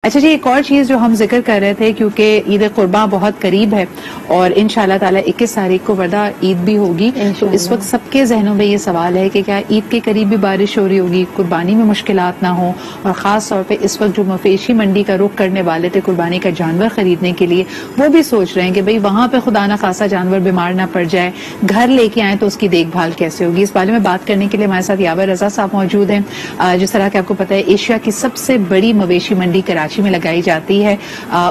اچھا جی، ایک اور چیز جو ہم ذکر کر رہے تھے، کیونکہ عید قرباں بہت قریب ہے اور انشاءاللہ تعالی 21 تاریخ کو وردہ عید بھی ہوگی، تو اس وقت سب کے ذہنوں میں یہ سوال ہے کہ کیا عید کے قریب بھی بارش ہو رہی ہوگی، قربانی میں مشکلات نہ ہوں، اور خاص طور پہ اس وقت جو مویشی منڈی کا رخ کرنے والے تھے قربانی کا جانور خریدنے کے لیے، وہ بھی سوچ رہے ہیں کہ بھئی وہاں پہ خدا نہ خاصا جانور بیمار نہ پڑ جائے، گھر لے کے آئیں تو اس کی دیکھ بھال کیسے ہوگی۔ اس بارے میں بات کرنے کے لیے ہمارے ساتھ یاور رضا صاحب موجود ہیں۔ جس طرح کہ آپ کو پتہ ہے ایشیا کی سب سے بڑی مویشی منڈی کراچی میں لگائی جاتی ہے،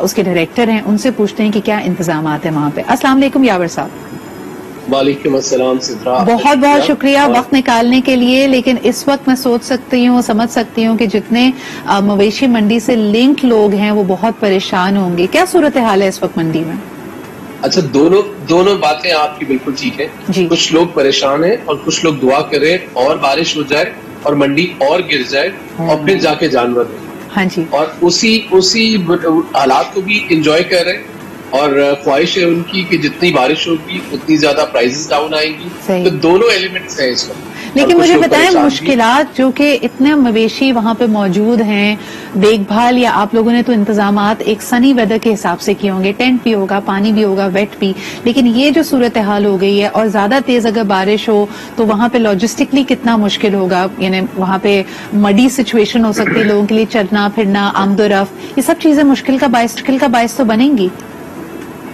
اس کے ڈائریکٹر ہیں، ان سے پوچھتے ہیں کہ کیا انتظامات ہیں وہاں پہ۔ السلام علیکم یاور صاحب۔ وعلیکم السلام سدرا، بہت بہت شکریہ وقت نکالنے کے لیے، لیکن اس وقت میں سوچ سکتی ہوں، سمجھ سکتی ہوں کہ جتنے مویشی منڈی سے لنک لوگ ہیں وہ بہت پریشان ہوں گے۔ کیا صورتحال ہے اس وقت منڈی میں؟ اچھا، دونوں باتیں آپ کی بالکل ٹھیک ہیں جی۔ کچھ لوگ پریشان ہیں اور کچھ لوگ دعا کریں اور بارش ہو جائے اور منڈی اور گر جائے اور پھر جا کے جانور دیں۔ ہاں جی، اور اسی حالات کو بھی انجوائے کر رہے ہیں، اور خواہش ہے ان کی کہ جتنی بارش ہوگی اتنی زیادہ پرائزز ڈاؤن آئیں گی، تو دونوں ایلیمنٹس ہیں اس وقت۔ لیکن مجھے بتائیں مشکلات جو کہ اتنے مویشی وہاں پہ موجود ہیں، دیکھ بھال یا آپ لوگوں نے تو انتظامات ایک سنی ویدر کے حساب سے کیے ہوں گے، ٹینٹ بھی ہوگا، پانی بھی ہوگا، ویٹ بھی، لیکن یہ جو صورتحال ہو گئی ہے اور زیادہ تیز اگر بارش ہو تو وہاں پہ لاجسٹکلی کتنا مشکل ہوگا، یعنی وہاں پہ مڈی سچویشن ہو سکتی ہے، لوگوں کے لیے چلنا پھرنا، آمد و رفت، یہ سب چیزیں مشکل کا باعث تو بنیں گی۔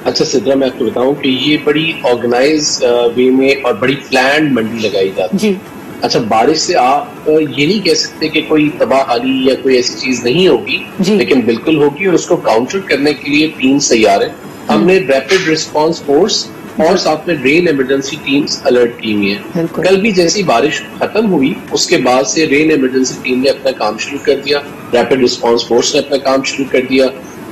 اچھا سدرا، میں آپ کو بتاؤں کہ یہ بڑی آرگنائز وے میں اور بڑی پلانڈ منڈی لگائی جاتی ہے جی۔ اچھا، بارش سے آپ یہ نہیں کہہ سکتے کہ کوئی تباہ حالی یا کوئی ایسی چیز نہیں ہوگی، لیکن بالکل ہوگی، اور اس کو کاؤنٹر کرنے کے لیے 3 سیارے ہم نے ریپڈ ریسپانس فورس اور ساتھ میں رین ایمرجنسی ٹیمز الرٹ کی ہوئی ہیں۔ کل بھی جیسی بارش ختم ہوئی اس کے بعد سے رین ایمرجنسی ٹیم نے اپنا کام شروع کر دیا، ریپڈ ریسپانس فورس نے اپنا کام شروع کر دیا،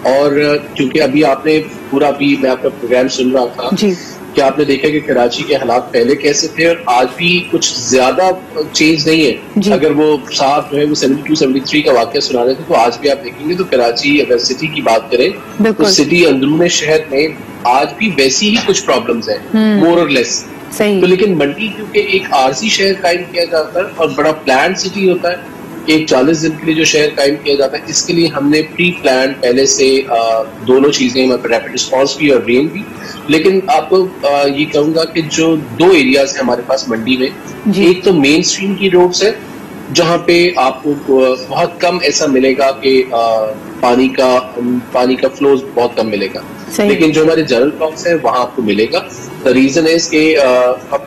اور کیونکہ ابھی آپ نے پورا بھی میں آپ کا پروگرام سن رہا تھا کہ آپ نے دیکھا کہ کراچی کے حالات پہلے کیسے تھے اور آج بھی کچھ زیادہ چینج نہیں ہے۔ اگر وہ صاحب جو ہے وہ 72-73 کا واقعہ سنا رہے تھے، تو آج بھی آپ دیکھیں گے تو کراچی اگر سٹی کی بات کریں تو سٹی اندرون شہر میں آج بھی ویسی ہی کچھ پرابلمز ہیں، مور اور لیس۔ تو لیکن منڈی کیونکہ ایک عارضی شہر قائم کیا جاتا ہے اور بڑا پلان سٹی ہوتا ہے، ایک 40 دن کے لیے جو شہر قائم کیا جاتا ہے، اس کے لیے ہم نے پری پلان پہلے سے دونوں چیزیں، ریپڈ رسپانس بھی اور رین بھی۔ لیکن آپ کو یہ کہوں گا کہ جو 2 ایریاز ہیں ہمارے پاس منڈی میں، ایک تو مین اسٹریم کی روڈز ہے جہاں پہ آپ کو بہت کم ایسا ملے گا کہ پانی کا فلوز بہت کم ملے گا، لیکن جو ہمارے جنرل بلاکس ہیں وہاں آپ کو ملے گا۔ ریزن ہے کہ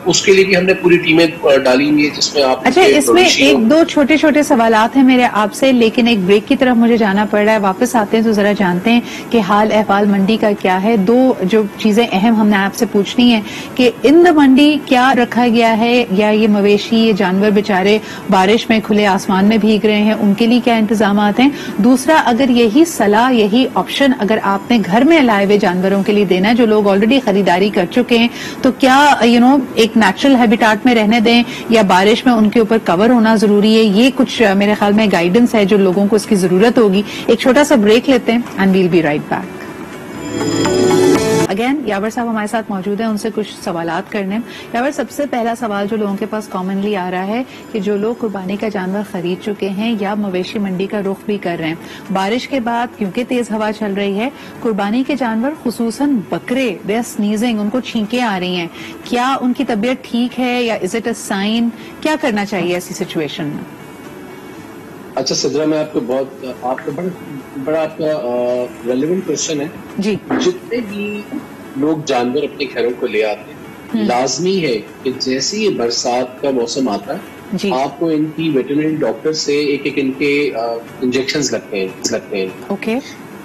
اس کے لیے بھی ہم نے پوری ٹیمیں ڈالی ہوئی ہے جس میں آپ۔ اچھا، اس میں ایک دو چھوٹے سوالات ہیں میرے آپ سے، لیکن ایک بریک کی طرف مجھے جانا پڑ رہا ہے، واپس آتے ہیں تو ذرا جانتے ہیں کہ حال احوال منڈی کا کیا ہے۔ 2 جو چیزیں اہم ہم نے آپ سے پوچھنی ہے کہ ان دا منڈی کیا رکھا گیا ہے، یا یہ مویشی یہ جانور بےچارے بارش میں کھلے آسمان میں بھیگ رہے ہیں، ان کے لیے کیا انتظامات ہیں۔ دوسرا، اگر یہی صلاح یہی آپشن اگر آپ نے گھر میں لائے ہوئے جانوروں کے لیے دینا ہے جو لوگ آلریڈی خریداری کر چکے ہیں، تو کیا ایک نیچرل ہیبیٹاٹ میں رہنے دیں یا بارش میں ان کے اوپر کور ہونا ضروری ہے؟ یہ کچھ میرے خیال میں گائیڈنس ہے جو لوگوں کو اس کی ضرورت ہوگی۔ ایک چھوٹا سا بریک لیتے ہیں and we'll be right back. Again Yawar صاحب ہمارے ساتھ موجود ہیں، ان سے کچھ سوالات کرنے۔ یاور، سب سے پہلا سوال جو لوگوں کے پاس کامنلی آ رہا ہے کہ جو لوگ قربانی کا جانور خرید چکے ہیں یا مویشی منڈی کا رخ بھی کر رہے ہیں، بارش کے بعد کیونکہ تیز ہوا چل رہی ہے، قربانی کے جانور خصوصاً بکرے دے آر سنیزنگ، ان کو چھینکیں آ رہی ہیں، کیا ان کی طبیعت ٹھیک ہے یا از اٹ اے سائن؟ کیا کرنا چاہیے ایسی سچویشن میں؟ اچھا سدرا، میں آپ کو بڑا آپ کا ریلیونٹ کوشچن ہے۔ جی، جتنے بھی لوگ جانور اپنے گھروں کو لے آتے ہیں، لازمی ہے کہ جیسے یہ برسات کا موسم آتا ہے آپ کو ان کی ویٹرنری ڈاکٹر سے ایک ان کے انجیکشنز لگتے ہیں،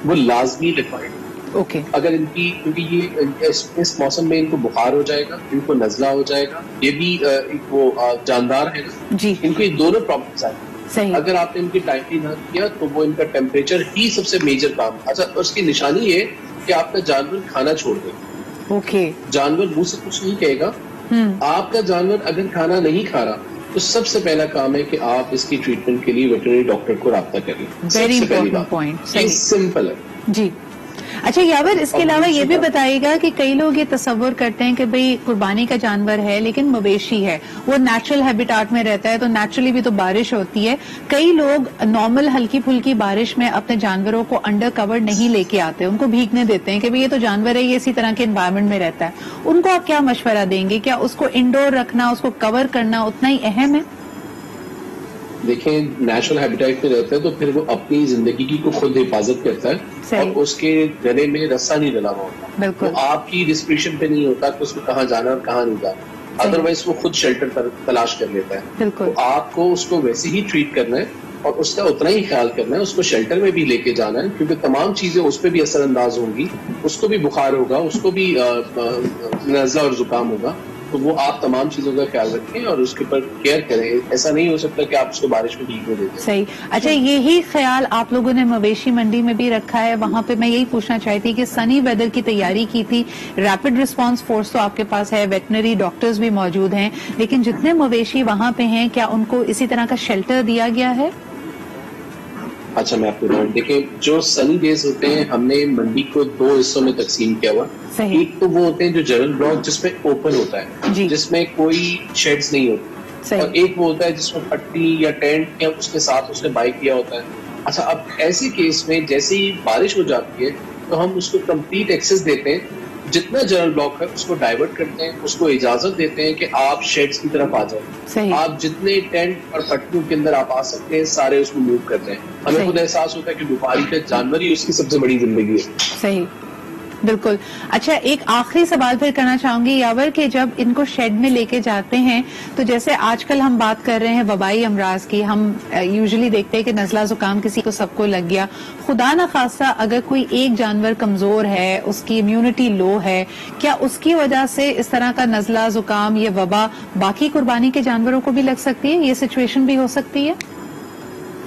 وہ لازمی ریکوائرڈ۔ اگر ان کی، کیونکہ یہ اس موسم میں ان کو بخار ہو جائے گا، ان کو نزلہ ہو جائے گا، یہ بھی وہ جاندار ہے نا، ان کو یہ دونوں پرابلمس آئیں گے۔ اگر آپ نے ان کی ٹائملی نہ کیا تو وہ ان کا ٹیمپریچر ہی سب سے میجر کام۔ اچھا، اس کی نشانی یہ کہ آپ کا جانور کھانا چھوڑ دے۔ جانور منہ سے کچھ نہیں کہے گا، آپ کا جانور اگر کھانا نہیں کھا رہا تو سب سے پہلا کام ہے کہ آپ اس کی ٹریٹمنٹ کے لیے ویٹرنری ڈاکٹر کو رابطہ کریں۔ سب سے پہلی بات یہ سمپل ہے۔ جی اچھا یاور، اس کے علاوہ یہ بھی بتائیے گا کہ کئی لوگ یہ تصور کرتے ہیں کہ بھئی قربانی کا جانور ہے لیکن مویشی ہے، وہ نیچرل ہیبیٹاٹ میں رہتا ہے تو نیچرلی بھی تو بارش ہوتی ہے. کئی لوگ نارمل ہلکی پھلکی بارش میں اپنے جانوروں کو انڈر کور نہیں لے کے آتے، ان کو بھیگنے دیتے ہیں کہ بھئی یہ تو جانور ہے، یہ اسی طرح کے انوائرمنٹ میں رہتا ہے. ان کو آپ کیا مشورہ دیں گے؟ کیا اس کو انڈور رکھنا، اس کو کور کرنا اتنا ہی اہم ہے؟ دیکھیں نیشنل ہیبیٹیٹ میں رہتا ہے تو پھر وہ اپنی زندگی کی کو خود حفاظت کرتا ہے اور اس کے گلے میں رسا نہیں ڈلا ہوا ہوتا، تو آپ کی ڈسکرپشن پہ نہیں ہوتا کہ اس کو کہاں جانا اور کہاں نہیں جانا، ادروائز وہ خود شیلٹر تلاش کر لیتا ہے. تو آپ کو اس کو ویسے ہی ٹریٹ کرنا ہے اور اس کا اتنا ہی خیال کرنا ہے، اس کو شیلٹر میں بھی لے کے جانا ہے کیونکہ تمام چیزیں اس پہ بھی اثر انداز ہوں گی، اس کو بھی بخار ہوگا، اس کو بھی نزلہ اور زکام ہوگا، تو وہ آپ تمام چیزوں کا خیال رکھیں اور اس کے اوپر کیئر کریں. ایسا نہیں ہو سکتا کہ آپ اس کو بارش میں بھیگنے دے دیں. صحیح. اچھا یہی خیال آپ لوگوں نے مویشی منڈی میں بھی رکھا ہے، وہاں پہ میں یہی پوچھنا چاہتی کہ سنی ویدر کی تیاری کی تھی، ریپڈ رسپانس فورس تو آپ کے پاس ہے، ویٹنری ڈاکٹرز بھی موجود ہیں، لیکن جتنے مویشی وہاں پہ ہیں کیا ان کو اسی طرح کا شیلٹر دیا گیا ہے؟ اچھا میں آپ کو بتاؤں، دیکھیں جو سنی ڈیز ہوتے ہیں ہم نے منڈی کو 2 حصوں میں تقسیم کیا ہوا. ایک تو وہ ہوتے ہیں جو جنرل بلاک جس میں اوپن ہوتا ہے، جس میں کوئی شیڈز نہیں ہوتی، اور ایک وہ ہوتا ہے جس میں پٹی یا ٹینٹ یا اس کے ساتھ اس نے بائی کیا ہوتا ہے. اچھا اب ایسے کیس میں جیسے ہی بارش ہو جاتی ہے تو ہم اس کو کمپلیٹ ایکسس دیتے ہیں، جتنا جنرل بلاک ہے اس کو ڈائیورٹ کرتے ہیں، اس کو اجازت دیتے ہیں کہ آپ شیڈز کی طرف آ جائیں، آپ جتنے ٹینٹ اور پٹیوں کے اندر آپ آ سکتے ہیں سارے اس کو موو کرتے ہیں. ہمیں خود احساس ہوتا ہے کہ بیماری کا جانور ہی اس کی سب سے بڑی زندگی ہے. صحیح، بالکل. اچھا ایک آخری سوال پھر کرنا چاہوں گی یاور کہ جب ان کو شیڈ میں لے کے جاتے ہیں تو جیسے آج کل ہم بات کر رہے ہیں وبائی امراض کی، ہم یوزلی دیکھتے ہیں کہ نزلہ زکام کسی کو سب کو لگ گیا، خدا نخواستہ اگر کوئی ایک جانور کمزور ہے، اس کی امیونٹی لو ہے، کیا اس کی وجہ سے اس طرح کا نزلہ زکام یہ وبا باقی قربانی کے جانوروں کو بھی لگ سکتی ہے؟ یہ سچویشن بھی ہو سکتی ہے؟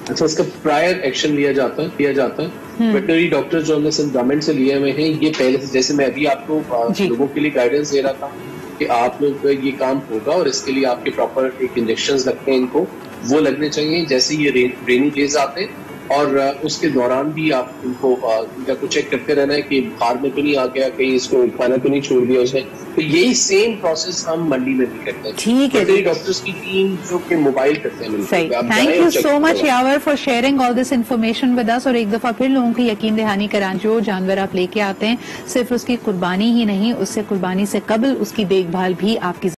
اچھا اس کا پرائر ایکشن لیا جاتا ہے. ویٹنری ڈاکٹر جو ہم نے گورنمنٹ سے لیے ہوئے ہیں، یہ پہلے سے، جیسے میں ابھی آپ کو لوگوں کے لیے گائیڈنس دے رہا تھا کہ آپ لوگ کا یہ کام ہوگا اور اس کے لیے آپ کے پراپر ایک انجیکشنز لگتے ہیں، ان کو وہ لگنے چاہیے جیسے یہ رینی ڈیز آتے ہیں، اور اس کے دوران بھی آپ ان کو چیک کرتے رہنا ہے کہ بخار میں تو نہیں آ گیا، کہیں اس کو کھانا تو نہیں چھوڑ دیا اس نے. تو یہی سیم پروسیس ہم منڈی میں بھی کرتے ہیں. ٹھیک ہے، ڈاکٹرز کی ٹیم جو کہ موبائل کرتے ہیں. Thank you so much Yawar for sharing all this information with us. اور ایک دفعہ پھر لوگوں کی یقین دہانی کرائیں، جو جانور آپ لے کے آتے ہیں صرف اس کی قربانی ہی نہیں، اس سے قربانی سے قبل اس کی دیکھ بھال بھی آپ کی